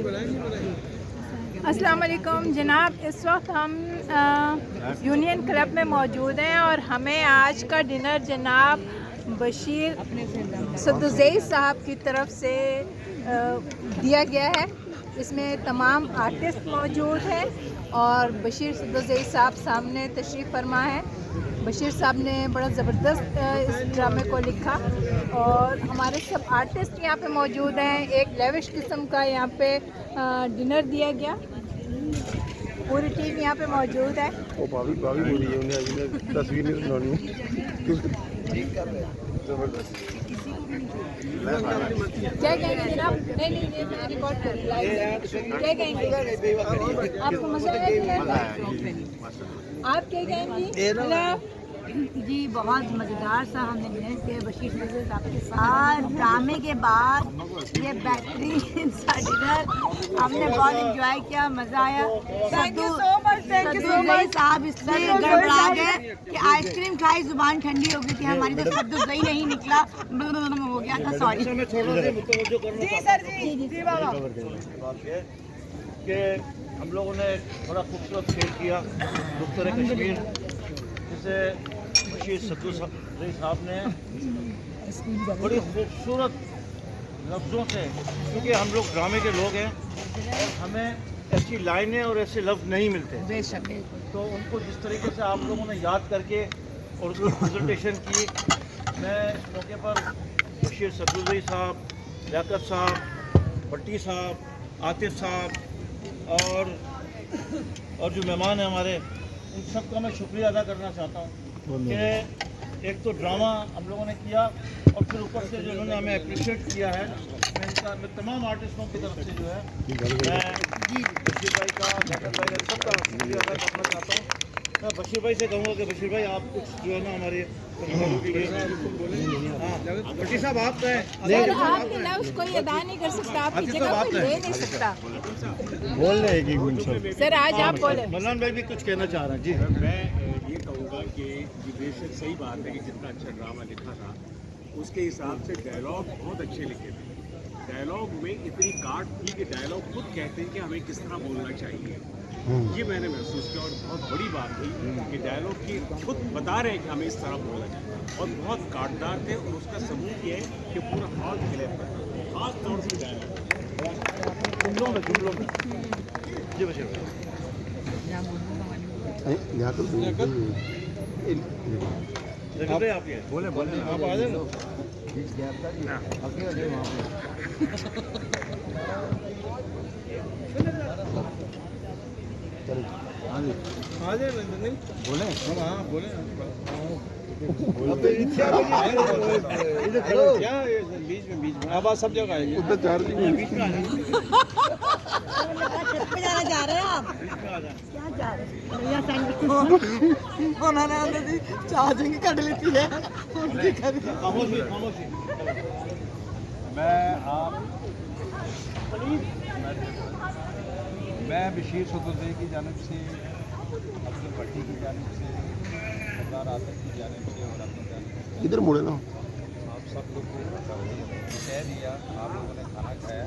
السلام علیکم جناب، اس وقت ہم یونین کلب میں موجود ہیں اور ہمیں آج کا ڈنر جناب بشیر صدوزئی صاحب کی طرف سے دیا گیا ہے۔ اس میں تمام آرٹسٹ موجود ہیں اور بشیر صدوزئی صاحب سامنے تشریف فرما ہے۔ بشیر صاحب نے بڑا زبردست اس ڈرامے کو لکھا اور ہمارے سب آرٹسٹ یہاں پہ موجود ہیں۔ ایک لیوش قسم کا یہاں پہ ڈنر دیا گیا، پوری ٹیم یہاں پہ موجود ہے۔ کیا کہیں گے جناب؟ نہیں ریکارڈ کر کیا کہیں گے؟ آپ کو مزہ آیا؟ آپ کیا کہیں گی؟ جی بہت مزیدار سا ہم نے ڈنر کیا بشیر صدوزئی صاحب کے ساتھ۔ ڈرامے کے بعد یہ بہترین سا ڈنر ہم نے بہت انجوائے کیا، مزہ آیا۔ صدوزئی صاحب اس لیے گڑبڑا گئے کہ آئس کریم کھائی زبان ٹھنڈی ہو گئی تھی ہماری، تو صدوزئی نہیں نکلا، ہو گیا تھا، سوری۔ جی سر جی بابا کہ ہم لوگوں نے بڑا خوبصورت کھیل کیا دختر کشمیر، جسے بشیر صدوزئی صاحب نے بڑی خوبصورت لفظوں سے، کیونکہ ہم لوگ ڈرامے کے لوگ ہیں اور ہمیں ایسی لائنیں اور ایسے لفظ نہیں ملتے، بے شک، تو ان کو جس طریقے سے آپ لوگوں نے یاد کر کے اور اس کی پریزنٹیشن کی، میں اس موقع پر بشیر صدوزئی صاحب، لیاقت صاحب، بٹی صاحب، عاطف صاحب اور جو مہمان ہیں ہمارے، ان سب کا میں شکریہ ادا کرنا چاہتا ہوں کہ ایک تو ڈرامہ ہم لوگوں نے کیا اور پھر اوپر سے جو انہوں نے ہمیں اپریشیٹ کیا ہے، میں تمام آرٹسٹوں کی طرف سے جو ہے میں بشیر بھائی کا، لیاقت بھائی کا، سب کا شکریہ ادا کرنا چاہتا ہوں۔ میں بشیر بھائی سے کہوں گا کہ بشیر بھائی آپ کچھ جو ہے نا ہمارے بٹی صاحب آپ کا ہے، سر آپ کے لفظ کوئی ادا نہیں کر سکتا، آپ کی جگہ کوئی لے نہیں سکتا۔ بول رہے ہیں سر آج آپ بولیں۔ ملان بھائی بھی کچھ کہنا چاہ رہے ہیں۔ جی میں یہ کہوں گا کہ یہ بے شک صحیح بات ہے کہ جتنا اچھا ڈرامہ لکھا تھا اس کے حساب سے ڈائلاگ بہت اچھے لکھے تھے۔ ڈائلاگ میں اتنی کاٹ تھی کہ ڈائلاگ خود کہتے ہیں کہ ہمیں کس طرح بولنا چاہیے، یہ میں نے محسوس کیا اور بہت بڑی بات تھی کہ ڈائلاگ کی خود بتا رہے ہیں کہ ہمیں اس طرح بولنا چاہیے اور بہت کاٹدار تھے، اور اس کا ثبوت یہ ہے کہ پورا ہال کلیئر کرتا، خاص طور سے ڈائلاگ جملوں میں جی بشیر بھائی آپ یہ بولیں آپ آ جائیں بولیں ہاں بولیں بیچ میں آپ سب جگہ آئیں گے، بیچ میں جا رہے ہیں آپ کیا جا رہے ہیں؟ چارجنگ کٹ لیتی ہے۔ میں بشیر صدوزئی کی جانب سے، عبد البٹی کی جانب سے، سردار عاطف کی جانب سے اور اپنی جانب سے ادھر مڑے نا آپ سب لوگ کو کہہ دیا، آپ لوگوں نے کھانا کھایا۔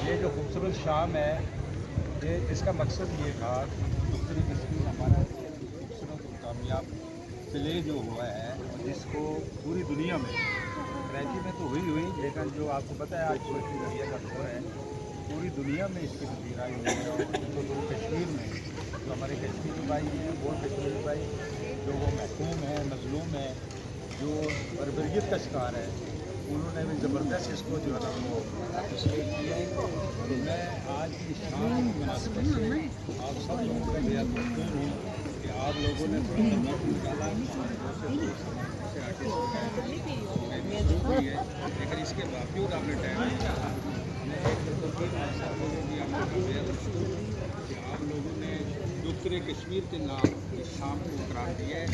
یہ جو خوبصورت شام ہے، یہ اس کا مقصد یہ تھا کہ دوسری قسم ہمارا خوبصورت اور کامیاب پلے جو ہوا ہے، جس کو پوری دنیا میں، کراچی میں تو ہوئی لیکن جو آپ کو پتہ ہے آج سوشل میڈیا کا دور ہے، پوری دنیا میں اس کی پذیرائی ہوئی ہے، اور کشمیر میں جو ہمارے کشمیری بھائی ہیں، وہ کشمیری بھائی جو وہ محکوم ہیں، مظلوم ہیں، جو بربریت کا شکار ہے، انہوں نے بھی زبردست اس کو جو ہے نا وہ اپریشیٹ کیا ہے۔ تو میں آج کی شام کی مناسبت سے آپ سب لوگوں کا بہت مشکور ہوں کہ آپ لوگوں نے تھوڑا سا وقت نکالا، سے آرٹسٹ ہوئی ہے، لیکن اس کے باوجود آپ نے ٹائم نکالا۔ میں ایک مرتبہ آپ سب لوگوں کی آپ کا بہت مشکور ہوں کہ آپ لوگوں نے دختر کشمیر کے نام اس شام کو قرار دیا ہے،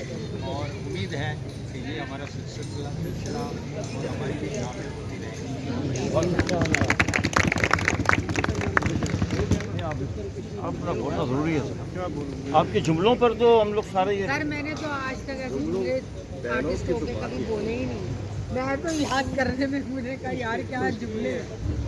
اور امید ہے کہ یہ ہمارا سلسلہ اور ہماری بھی شامل ہوتی رہے گی۔ اپنا بولنا ضروری ہے آپ کے جملوں پر تو ہم لوگ سارے یہ سر میں نے تو آج تک ایسے جملے آرٹسٹ ہو کے کبھی بولے ہی نہیں، میں تو یاد کرنے میں مجھے کہا یار کیا جملے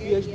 PhD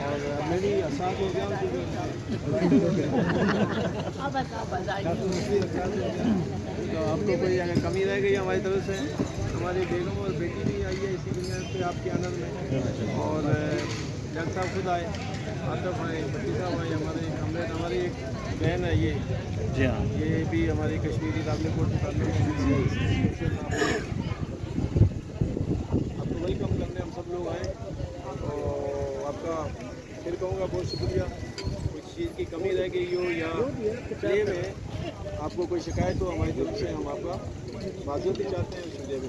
اور میں بھی احساس ہو گیا تو آپ کو کوئی اگر کمی رہ گئی ہماری طرف سے، ہماری بیگم اور بیٹی بھی آئی ہے اسی دنیا سے آپ کے آنند میں، اور جگ صاحب خود آئے، آصف آئے، بچی صاحب آئے، ہماری ایک بہن ہے یہ، جی ہاں، یہ بھی ہماری کشمیری راولے کوٹ سے تعلق ہے۔ آپ کو ویلکم کرنے ہم سب لوگ آئے، اور آپ کا پھر کہوں گا بہت شکریہ۔ کچھ چیز کی کمی رہ گئی ہو یا پلے میں آپ کو کوئی شکایت ہو ہماری طرف سے، ہم آپ کا معذرت بھی چاہتے ہیں اس لیے بھی۔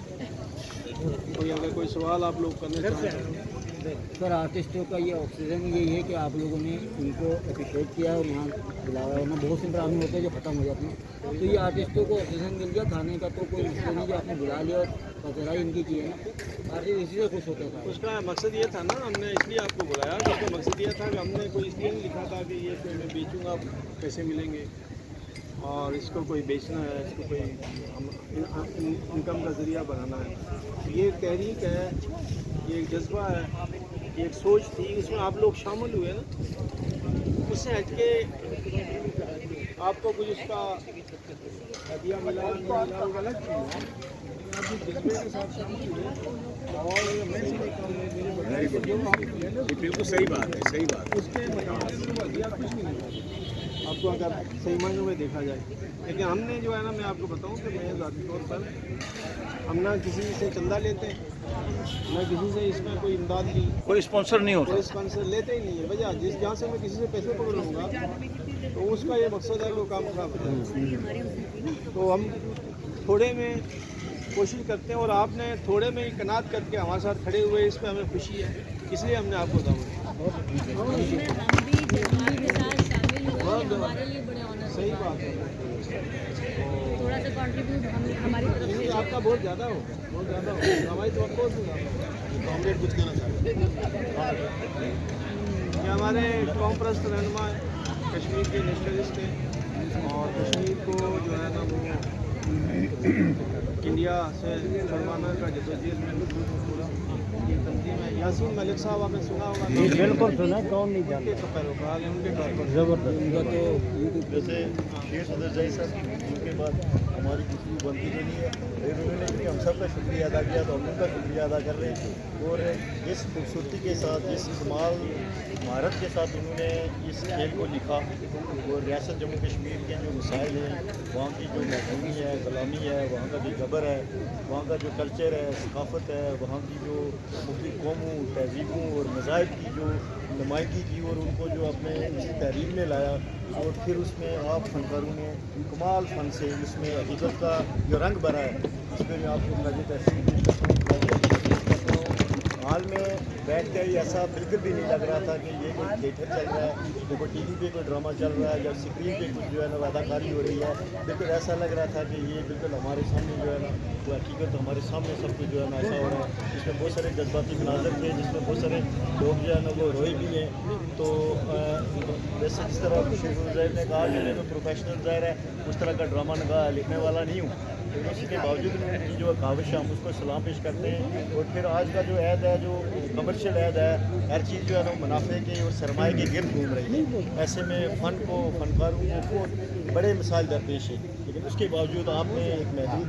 کوئی اگر کوئی سوال آپ لوگ کرنا چاہیں تو۔ سر آرٹسٹوں کا یہ آکسیجن یہی ہے کہ آپ لوگوں نے ان کو اپریشیٹ کیا اور یہاں بلایا، ورنہ بہت سے ڈرامے ہوتے ہیں جو ختم ہو جاتے ہیں، تو یہ آرٹسٹوں کو آکسیجن مل گیا کھانے کا، تو کوئی مسئلہ نہیں جو آپ نے بلا لیا اور پذیرائی ان کی کی ہے نا، آرٹسٹ اسی سے خوش ہوتا تھا۔ اس کا مقصد یہ تھا نا، ہم نے اس لیے آپ کو بلایا کہ اس کا مقصد یہ تھا کہ ہم نے کوئی اس لیے نہیں لکھا تھا کہ یہ پھر میں بیچوں گا پیسے ملیں گے اور اس کو کوئی بیچنا ہے، اس کو کوئی انکم کا ذریعہ بنانا ہے۔ یہ ایک تحریک ہے، یہ ایک جذبہ ہے، یہ ایک سوچ تھی، اس میں آپ لوگ شامل ہوئے نا، اس سے ہٹ کے آپ کو کچھ اس کا ہدیہ ملا نہیں ملا وہ غلط چیز ہے۔ آپ کے جذبے کے ساتھ شامل ہوئے، اور میں سمجھتا ہوں میرے بڑے کو جو آپ یہ بالکل صحیح بات ہے، صحیح بات ہے۔ اس کے مقابلے میں وہ ہدیہ کچھ بھی نہیں ہوتا آپ کو اگر صحیح معنوں میں دیکھا جائے۔ لیکن ہم نے جو ہے نا، میں آپ کو بتاؤں کہ میں ذاتی طور پر ہم نہ کسی سے چندہ لیتے ہیں، نہ کسی سے اس میں کوئی امداد لی، کوئی اسپانسر نہیں ہوتا۔ کوئی اسپانسر لیتے ہی نہیں ہے۔ وجہ جہاں سے میں کسی سے پیسے پکڑ لوں گا تو اس کا یہ مقصد ہے کہ وہ کام خراب ہو جائے۔ تو ہم تھوڑے میں کوشش کرتے ہیں، اور آپ نے تھوڑے میں ہی قناعت کر کے ہمارے ساتھ کھڑے ہوئے، اس پہ ہمیں خوشی ہے، اس لیے ہم نے آپ کو دعوت دی۔ صحیح بات ہے، تھوڑا سا کنٹریبیوٹ ہماری طرف سے آپ کا بہت زیادہ ہو، بہت زیادہ ہو، ہماری تو بہت زیادہ ہو۔ کامریڈ کچھ کہنا چاہتے ہیں؟ یہ ہمارے قوم پرست رہنما ہیں، کشمیر کے نیشنلسٹ ہیں، اور کشمیر کو جو ہے نا وہ انڈیا سے چھڑوانا کا جدوجہد میں پورا یہ تنظیم ہے۔ یاسین ملک صاحب آپ نے سنا ہوگا، بالکل سنا، کون نہیں ان کے تو پیروکار ہیں، ان کے کارکن۔ زبردست جیسے شیر صدر جائی صاحب ان کے بعد ہماری گفتگو بنتی رہی ہے، لیکن انہوں نے ہم سب کا شکریہ ادا کیا تو ہم ان کا شکریہ ادا کر رہے ہیں، اور جس خوبصورتی کے ساتھ، جس کمال مہارت کے ساتھ انہوں نے اس کھیل کو لکھا، اور ریاست جموں کشمیر کے جو مسائل ہیں، وہاں کی جو محرومی ہے، غلامی ہے، وہاں کا جو جبر ہے، وہاں کا جو کلچر ہے، ثقافت ہے، وہاں کی جو مختلف قوموں، تہذیبوں اور مذاہب کی جو نمائندگی کی، اور ان کو جو اپنے اسی تحریر میں لایا، اور پھر اس میں آپ فنکاروں نے کمال فن سے اس میں حقیقت کا جو رنگ بھرا ہے، اس پہ میں آپ کو خراج تحسین پیش کرتا ہوں۔ حال میں بیٹھ کر ایسا بالکل بھی نہیں لگ رہا تھا کہ یہ کوئی تھیٹر چل رہا ہے، یا کوئی ٹی وی پہ کوئی ڈرامہ چل رہا ہے، یا اسکرین پہ کچھ جو ہے نا اداکاری ہو رہی ہے۔ بالکل ایسا لگ رہا تھا کہ یہ بالکل ہمارے سامنے جو ہے نا وہ حقیقت ہمارے سامنے سب کچھ جو ہے نا ایسا ہو رہا ہے، جس میں بہت سارے جذباتی مناظر تھے، جس میں بہت سارے لوگ جو ہے نا وہ روئے بھی ہیں۔ تو ویسے جس طرح شیخ زید نے کہا کہ میں تو پروفیشنل ظاہر ہے اس طرح کا ڈرامہ نگاہ لکھنے والا نہیں ہوں، لیکن اس کے باوجود ان کی جو کاوش ہے ہم اس کو سلام پیش کرتے ہیں۔ اور پھر آج کا جو عید ہے، جو کمرشل عید ہے، ہر چیز جو ہے نا منافع کے اور سرمایہ کے گرد گھوم رہی ہے، ایسے میں فن کو، فنکاروں کو بڑے مسائل درپیش ہے، لیکن اس کے باوجود آپ نے ایک محدود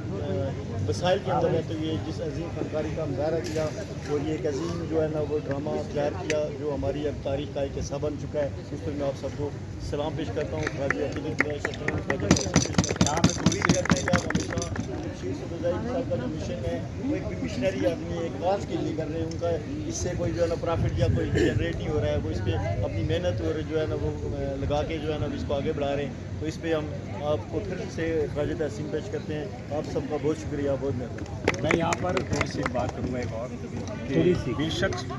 وسائل کے اندر رہتے ہوئے جس عظیم فنکاری کا مظاہرہ کیا، اور یہ ایک عظیم جو ہے نا وہ ڈرامہ تیار کیا جو ہماری اب تاریخ کا ایک حصہ بن چکا ہے، اس پر میں آپ سب کو سلام پیش کرتا ہوں، خراج عقیدت پیش کرتا ہوں، یہاں میں کوشش کرتے ہیں کہ آپ ہمیشہ شیر صدر صاحب کا جو مشن ہے وہ ایک مشنری آدمی ہے، ایک کاز کے لیے کر رہے ہیں، ان کا اس سے کوئی جو ہے نا پرافٹ یا کوئی جنریٹ نہیں ہو رہا ہے، وہ اس پہ اپنی محنت اور جو ہے نا وہ لگا کے جو ہے نا اس کو آگے بڑھا رہے ہیں، تو اس پہ ہم آپ کو پھر سے خراج تحسین پیش کرتے ہیں۔ آپ سب کا بہت شکریہ، بہت مہربانی۔ میں یہاں پر تھوڑی سی بات کروں گا ایک اور، کہ بے شک